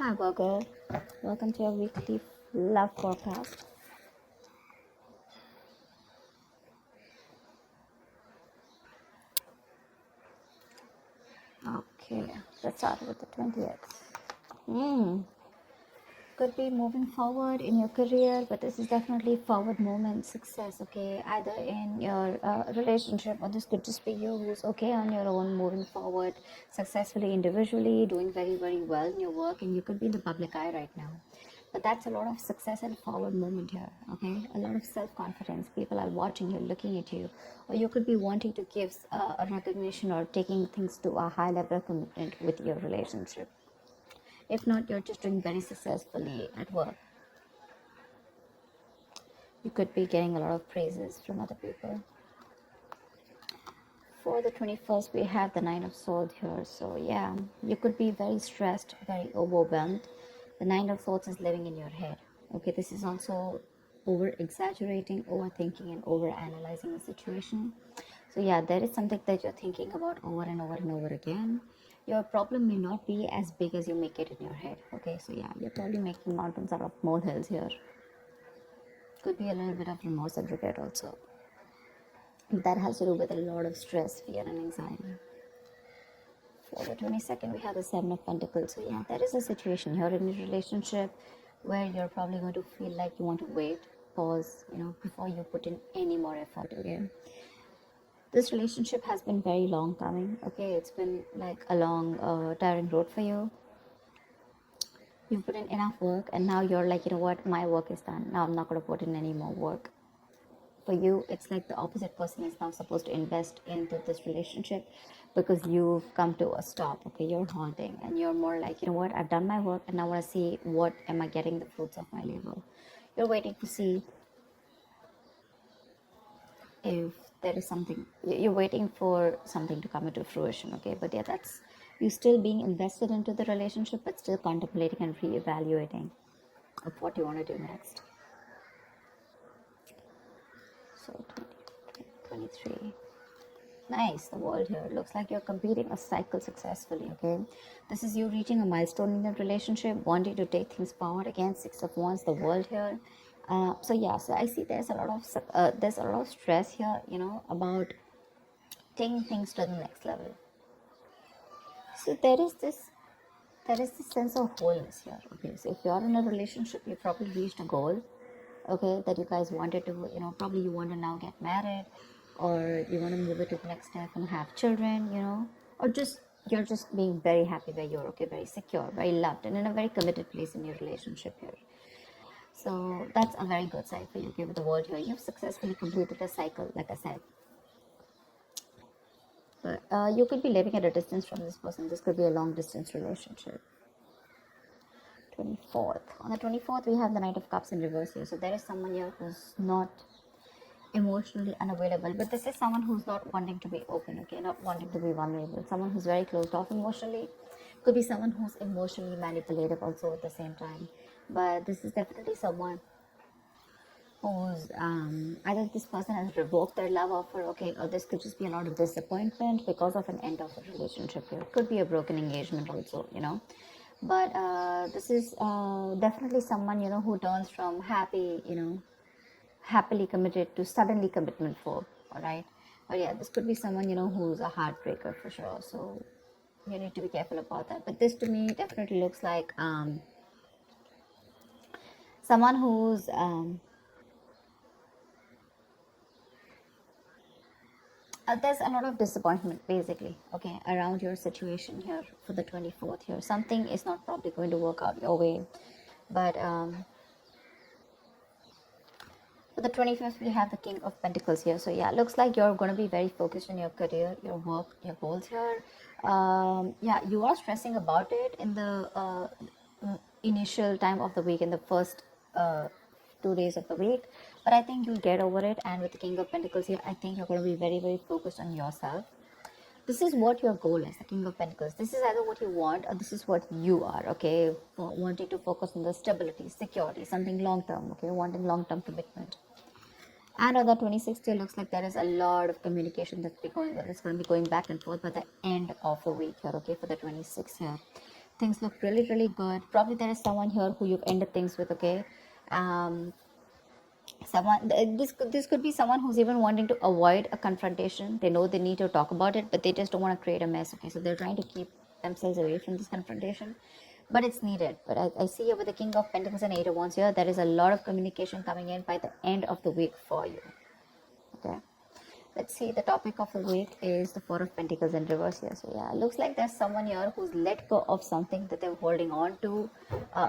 Hi, Virgo. Welcome to your weekly love forecast. Okay, let's start with the 20th. Could be moving forward in your career, but this is definitely forward movement, success, okay? Either in your relationship, or this could just be you who's okay on your own, moving forward successfully individually, doing very, very well in your work, and you could be in the public eye right now. But that's a lot of success and forward movement here, okay? A lot of self-confidence. People are watching you, looking at you, or you could be wanting to give a recognition or taking things to a high level of commitment with your relationship. If not, you're just doing very successfully at work. You could be getting a lot of praises from other people. For the 21st, we have the Nine of Swords here. So yeah, you could be very stressed, very overwhelmed. The Nine of Swords is living in your head. Okay, this is also over exaggerating, overthinking, and over analyzing the situation. So yeah, there is something that you're thinking about over and over and over again. Your problem may not be as big as you make it in your head. Okay, so yeah, you're probably making mountains out of molehills here. Could be a little bit of remorse and regret also. That has to do with a lot of stress, fear, and anxiety. For the 22nd, we have the Seven of Pentacles. So yeah, there is a situation here in your relationship where you're probably going to feel like you want to wait, pause, before you put in any more effort. Okay, this relationship has been very long coming. Okay, it's been like a long tiring road for you. You've put in enough work, and now you're like, you know what, my work is done. Now I'm not going to put in any more work. For you, it's like the opposite person is now supposed to invest into this relationship because you've come to a stop. Okay, you're haunting, and you're more like, you know what, I've done my work, and now I want to see what am I getting the fruits of my labor. You're waiting to see if there is something, you're waiting for something to come into fruition. Okay, but yeah, that's you still being invested into the relationship, but still contemplating and reevaluating of what you want to do next. So 23. Nice, the world here. Looks like you're completing a cycle successfully, okay? This is you reaching a milestone in your relationship, wanting to take things forward. Again, Six of Wands, the world here. So yeah, so I see there's a lot of stress here, about taking things to the next level. So there is this sense of wholeness here. Okay, so if you're in a relationship, you probably reached a goal, okay, that you guys wanted to, probably you want to now get married, or you want to move it to the next step and have children, or just you're just being very happy where you're, okay, very secure, very loved, and in a very committed place in your relationship here. So that's a very good side for you. Okay, with the world here, you've successfully completed a cycle, like I said. But you could be living at a distance from this person. This could be a long distance relationship. 24th. On the 24th, we have the Knight of Cups in reverse here. So there is someone here who's not emotionally unavailable, but this is someone who's not wanting to be open, okay, not wanting to be vulnerable. Someone who's very closed off emotionally. Could be someone who's emotionally manipulative also at the same time. But this is definitely someone who's either this person has revoked their love offer, okay, or this could just be a lot of disappointment because of an end of a relationship here. Could be a broken engagement also, but this is definitely someone, who turns from happily committed to suddenly commitment for, all right. But yeah, this could be someone, who's a heartbreaker for sure, so you need to be careful about that. But this to me definitely looks like someone who's there's a lot of disappointment basically, okay, around your situation here for the 24th here. Something is not probably going to work out your way, but for the 25th, we have the King of Pentacles here. So yeah, looks like you're going to be very focused on your career, your work, your goals here. Yeah, you are stressing about it in the initial time of the week, in the first 2 days of the week. But I think you'll get over it. And with the King of Pentacles here, I think you're going to be very, very focused on yourself. This is what your goal is, the King of Pentacles. This is either what you want or this is what you are, okay? Wanting to focus on the stability, security, something long-term, okay? Wanting long-term commitment. And on the 26th, it looks like there is a lot of communication that's going to be going back and forth by the end of the week here, okay, for the 26th here. things look really, really good. Probably there is someone here who you've ended things with, okay? Someone, this could be someone who's even wanting to avoid a confrontation. They know they need to talk about it, but they just don't want to create a mess, okay? So they're trying to keep themselves away from this confrontation, but it's needed. But I see here with the King of Pentacles and Eight of Wands here, there is a lot of communication coming in by the end of the week for you, okay? Let's see, the topic of the week is the Four of Pentacles in reverse here. So yeah, looks like there's someone here who's let go of something that they're holding on to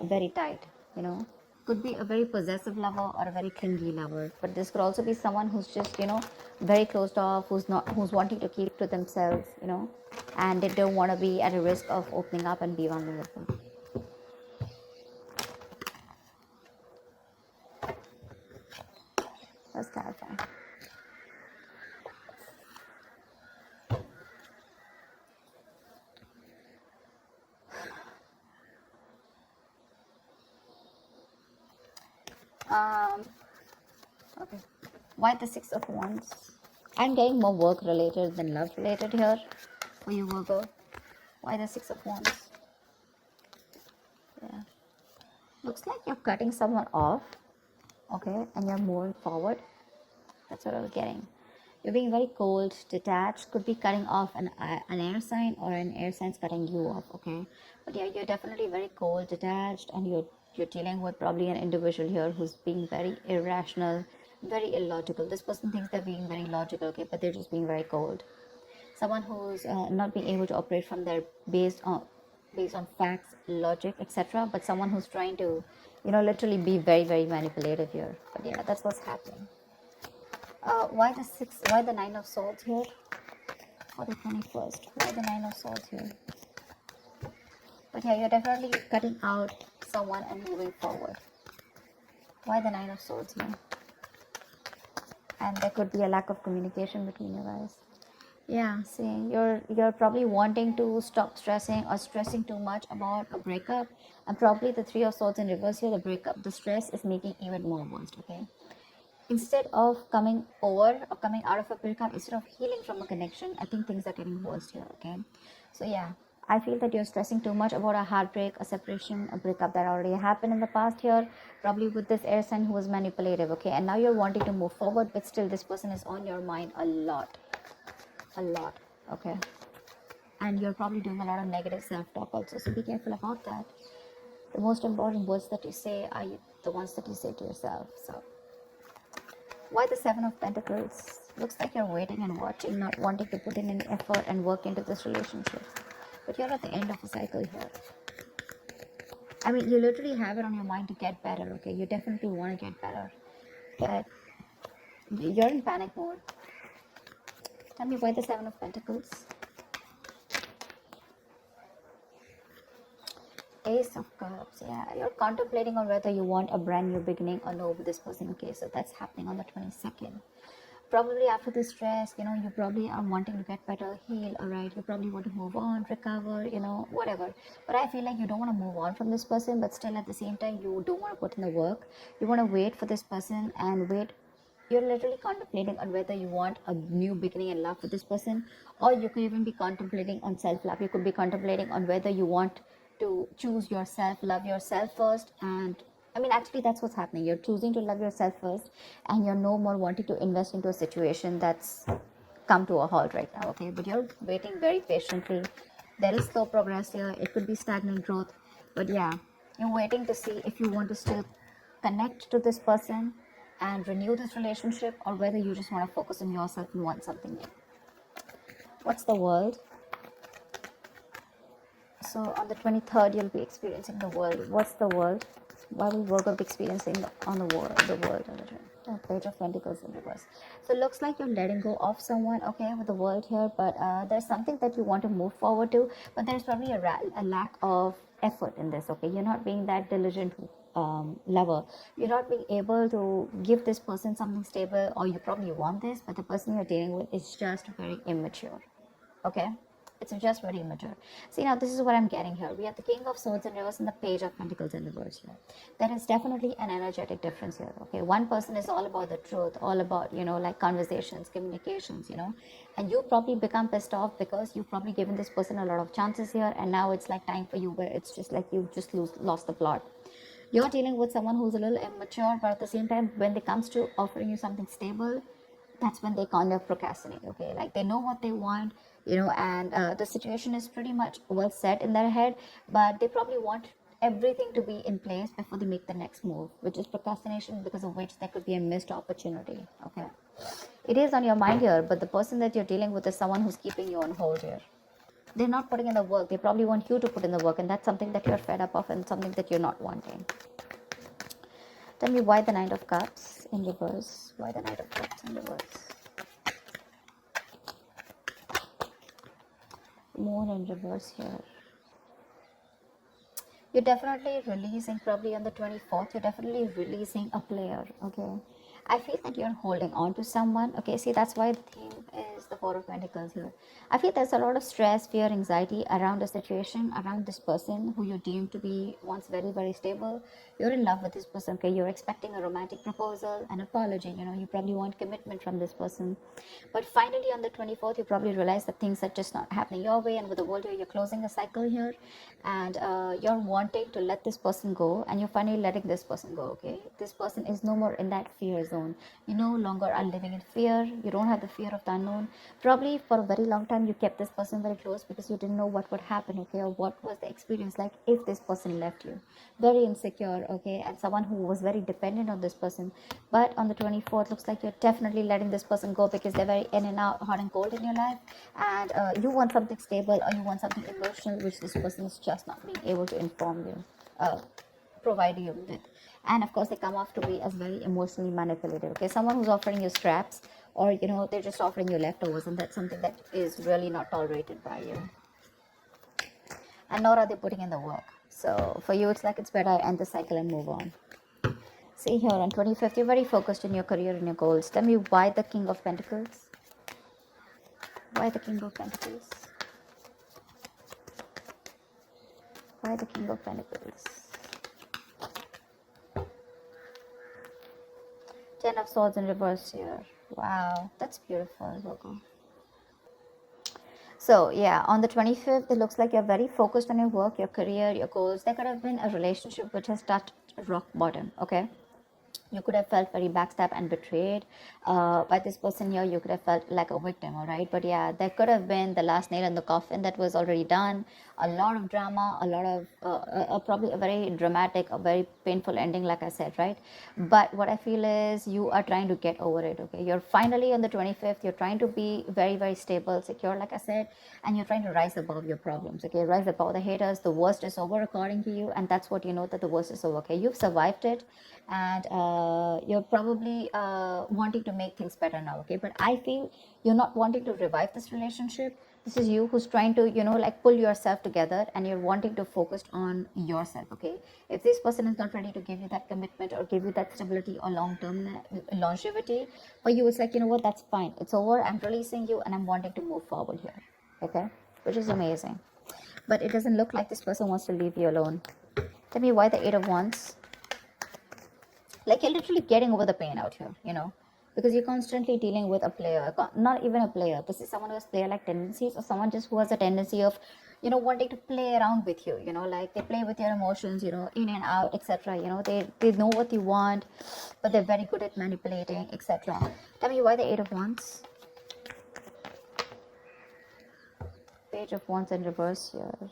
very tight, you know. Could be a very possessive lover or a very clingy lover, but this could also be someone who's just, you know, very closed off, who's wanting to keep to themselves, you know, and they don't want to be at a risk of opening up and be vulnerable. Let's clarify. Okay. Why the Six of Wands? I'm getting more work related than love related here for you, Virgo. Why the Six of Wands? Yeah. Looks like you're cutting someone off, okay, and you're moving forward. That's what I was getting. You're being very cold, detached, could be cutting off an air sign, or an air sign's cutting you off, okay? But yeah, you're definitely very cold, detached, and you're dealing with probably an individual here who's being very irrational, very illogical. This person thinks they're being very logical, okay, but they're just being very cold. Someone who's not being able to operate from their based on facts, logic, etc., but someone who's trying to, you know, literally be very, very manipulative here. But yeah, that's what's happening. Why the Nine of Swords here for the 21st? Why the Nine of Swords here? But yeah, you're definitely cutting out someone and moving forward. Why the Nine of Swords here? And there could be a lack of communication between you guys. Yeah, see, you're probably wanting to stop stressing or stressing too much about a breakup, and probably the Three of Swords in reverse here, the breakup, the stress is making even more worse, okay? Instead of coming over or coming out of a breakup, instead of healing from a connection, I think things are getting worse here, okay? So yeah, I feel that you're stressing too much about a heartbreak, a separation, a breakup that already happened in the past here, probably with this air sign who was manipulative, okay? And now you're wanting to move forward, but still this person is on your mind a lot, okay? And you're probably doing a lot of negative self-talk also, so be careful about that. The most important words that you say are the ones that you say to yourself. So why the Seven of Pentacles? Looks like you're waiting and watching, not wanting to put in any effort and work into this relationship. But you're at the end of a cycle here. I mean, you literally have it on your mind to get better, okay? You definitely want to get better. But you're in panic mode. Tell me why the Seven of Pentacles? Ace of Cups, yeah. You're contemplating on whether you want a brand new beginning or no with this person, okay? So that's happening on the 22nd. Probably after this stress, you know, you probably are wanting to get better, heal, all right? You probably want to move on, recover, you know, whatever. But I feel like you don't want to move on from this person, but still at the same time, you don't want to put in the work. You want to wait for this person and wait. You're literally contemplating on whether you want a new beginning in love with this person, or you could even be contemplating on self-love. You could be contemplating on whether you want to choose yourself, love yourself first. And I mean, actually, that's what's happening. You're choosing to love yourself first, and you're no more wanting to invest into a situation that's come to a halt right now, okay? But you're waiting very patiently. There is slow progress here. It could be stagnant growth, but yeah, you're waiting to see if you want to still connect to this person and renew this relationship, or whether you just want to focus on yourself and want something new. What's the world? So on the 23rd, you'll be experiencing the world. What's the world? Why will Virgo be experiencing on the world? Page of Pentacles in reverse. So it looks like you're letting go of someone, okay, with the world here, but there's something that you want to move forward to, but there's probably a lack of effort in this, okay? You're not being that diligent lover. You're not being able to give this person something stable, or you probably want this, but the person you're dealing with is just very immature, okay? It's just very immature. See, now this is what I'm getting here. We have the King of Swords in reverse and the Page of Pentacles in reverse here. There is definitely an energetic difference here. Okay, one person is all about the truth, all about, like conversations, communications, and you probably become pissed off because you've probably given this person a lot of chances here, and now it's like time for you where it's just like you just lost the plot. You're dealing with someone who's a little immature, but at the same time, when it comes to offering you something stable, that's when they kind of procrastinate. Okay, like they know what they want, and the situation is pretty much well set in their head, but they probably want everything to be in place before they make the next move, which is procrastination, because of which there could be a missed opportunity. Okay, it is on your mind here, but the person that you're dealing with is someone who's keeping you on hold here. They're not putting in the work. They probably want you to put in the work, and that's something that you're fed up of and something that you're not wanting. Tell me why the Knight of Cups in reverse. Why the Knight of Cups in reverse? Moon in reverse here. You're definitely releasing, probably on the 24th, you're definitely releasing a player, okay? I feel that you're holding on to someone, okay? See, that's why the theme is the Four of Pentacles here. I feel there's a lot of stress, fear, anxiety around the situation, around this person who you deem to be once very, very stable. You're in love with this person, okay? You're expecting a romantic proposal, an apology, you probably want commitment from this person. But finally, on the 24th, you probably realize that things are just not happening your way, and with the world here, you're closing a cycle here, and you're wanting to let this person go, and you're finally letting this person go, okay? This person is no more in that fear zone. You no longer are living in fear. You don't have the fear of the unknown. Probably for a very long time, you kept this person very close because you didn't know what would happen, okay? Or what was the experience like if this person left you. Very insecure, okay? And someone who was very dependent on this person. But on the 24th, looks like you're definitely letting this person go because they're very in and out, hot and cold in your life, and you want something stable, or you want something emotional, which this person is just not being able to inform you, provide you with. And of course, they come off to be as very emotionally manipulative, okay? Someone who's offering you scraps, or they're just offering you leftovers, and that's something that is really not tolerated by you, and nor are they putting in the work. So for you, it's like it's better end the cycle and move on. See here, on 25th, you're very focused in your career and your goals. Tell me why the King of Pentacles? Why the King of Pentacles? Why the King of Pentacles? Ten of Swords in reverse here. Wow, that's beautiful, Virgo. So yeah, on the 25th, it looks like you're very focused on your work, your career, your goals. There could have been a relationship which has touched rock bottom, okay? You could have felt very backstabbed and betrayed by this person here. You could have felt like a victim, all right? But yeah, there could have been the last nail in the coffin that was already done. A lot of drama, a lot of probably a very dramatic, a very painful ending, like I said, right? But what I feel is you are trying to get over it, okay? You're finally on the 25th. You're trying to be very, very stable, secure, like I said, and you're trying to rise above your problems, okay? Rise above the haters. The worst is over according to you, and that's what you know, that the worst is over, okay? You've survived it, and you're probably wanting to make things better now, okay? But I feel you're not wanting to revive this relationship. This is you who's trying to like pull yourself together, and you're wanting to focus on yourself, okay? If this person is not ready to give you that commitment or give you that stability or long-term longevity, for you it's like, you know what, that's fine, it's over, I'm releasing you, and I'm wanting to move forward here, okay? Which is amazing. But it doesn't look like this person wants to leave you alone. Tell me why the Eight of Wands. Like, you're literally getting over the pain out here, because you're constantly dealing with a player, not even a player. This is someone who has player-like tendencies, or someone just who has a tendency of, wanting to play around with you, like they play with your emotions, in and out, etc. They know what you want, but they're very good at manipulating, etc. Tell me why the Eight of Wands. Page of Wands in reverse here.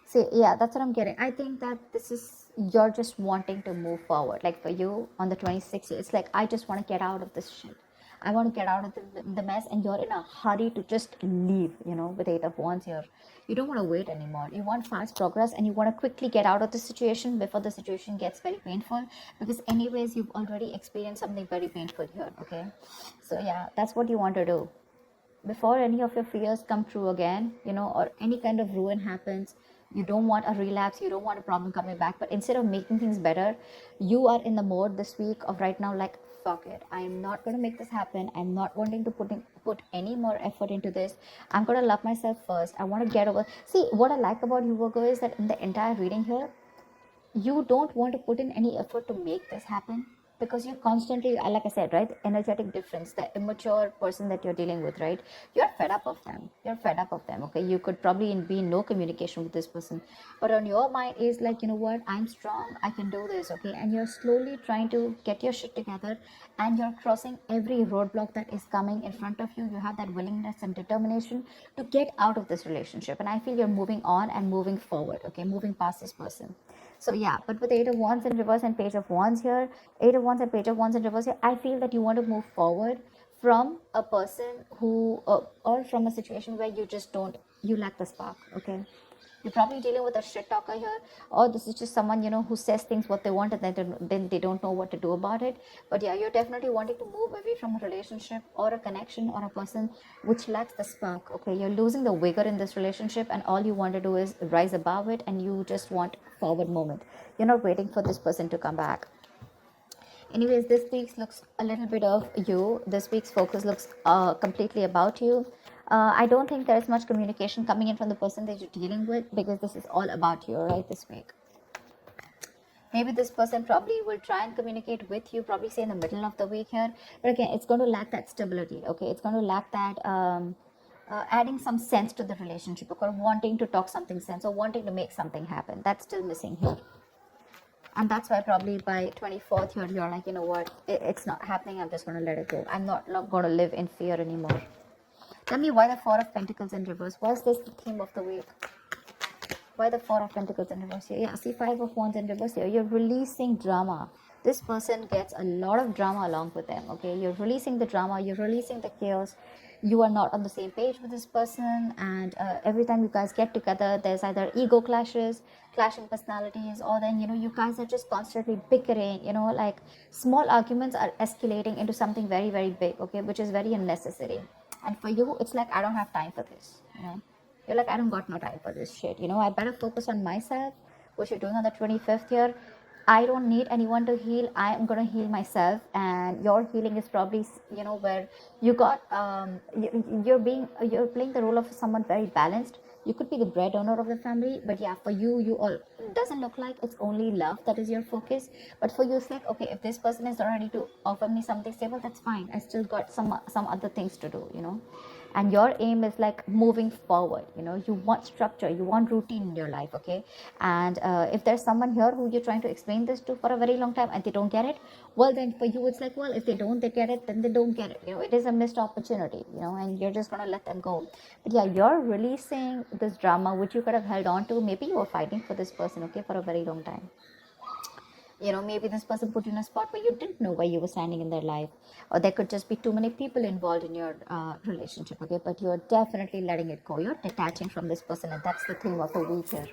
See, yeah, that's what I'm getting. I think that this is, you're just wanting to move forward. Like for you, on the 26th, it's like, I just want to get out of this shit. I want to get out of the mess, and you're in a hurry to just leave, with Eight of Wands here. You don't want to wait anymore. You want fast progress, and you want to quickly get out of the situation before the situation gets very painful, because anyways, you've already experienced something very painful here, okay? So yeah, that's what you want to do. Before any of your fears come true again, or any kind of ruin happens, you don't want a relapse, you don't want a problem coming back, but instead of making things better, you are in the mode this week of right now, like fuck it, I'm not going to make this happen. I'm not wanting to put any more effort into this. I'm going to love myself first. I want to get over. See, what I like about you, Virgo, is that in the entire reading here, you don't want to put in any effort to make this happen, because you're constantly, like I said, right, the energetic difference, the immature person that you're dealing with, right, you're fed up of them. You're fed up of them. Okay, you could probably be in no communication with this person, but on your mind is like, you know what, I'm strong, I can do this. Okay, and you're slowly trying to get your shit together, and you're crossing every roadblock that is coming in front of you. You have that willingness and determination to get out of this relationship, and I feel you're moving on and moving forward. Okay, moving past this person. So yeah, but with Eight of Wands in reverse and Page of Wands here, Eight of Wands and Page of Wands in reverse here, I feel that you want to move forward from a person who, or from a situation where you just don't, you lack the spark. Okay, you're probably dealing with a shit talker here, or this is just someone, you know, who says things what they want, and then they don't know what to do about it. But yeah, you're definitely wanting to move away from a relationship or a connection or a person which lacks the spark. Okay, you're losing the vigor in this relationship, and all you want to do is rise above it, and you just want forward moment. You're not waiting for this person to come back. Anyways, this week's looks a little bit of you. This week's focus looks completely about you. I don't think there is much communication coming in from the person that you're dealing with, because this is all about you, right, this week. Maybe this person probably will try and communicate with you, probably say in the middle of the week here. But again, it's going to lack that stability, okay? It's going to lack that adding some sense to the relationship, or wanting to talk something sense, or wanting to make something happen. That's still missing here. And that's why probably by 24th here, you're like, you know what, it's not happening. I'm just going to let it go. I'm not going to live in fear anymore. Tell me why the Four of Pentacles in reverse. Was this the theme of the week? Why the Four of Pentacles in reverse here? Yeah, see, Five of Wands in reverse here. You're releasing drama. This person gets a lot of drama along with them, okay? You're releasing the drama. You're releasing the chaos. You are not on the same page with this person, and every time you guys get together, there's either ego clashes, clashing personalities, or then, you know, you guys are just constantly bickering, you know, like small arguments are escalating into something very, very big, okay, which is very unnecessary. And for you, it's like, I don't have time for this, you know. You're like, I don't got no time for this shit, you know. I better focus on myself, which you're doing on the 25th here. I don't need anyone to heal. I am going to heal myself. And your healing is probably, you know, where you got, you're playing the role of someone very balanced. You could be the breadwinner of the family, but yeah, for you, it doesn't look like it's only love that is your focus. But for you, it's like, okay, if this person is not ready to offer me something stable, that's fine. I still got some other things to do, you know. And your aim is like moving forward, you know. You want structure, you want routine in your life, okay? And if there's someone here who you're trying to explain this to for a very long time and they don't get it, well, then for you it's like, well, if they get it, then they don't get it, you know. It is a missed opportunity, you know, and you're just gonna let them go. But yeah, you're releasing this drama which you could have held on to. Maybe you were fighting for this person, okay, for a very long time. You know, maybe this person put you in a spot where you didn't know where you were standing in their life, or there could just be too many people involved in your relationship, okay? But you're definitely letting it go. You're detaching from this person, and that's the theme of the week here,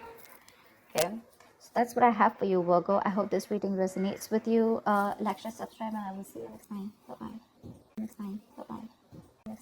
okay? So that's what I have for you, Virgo. I hope this reading resonates with you. Like, share, subscribe, and I will see you next time. Bye-bye. Next time.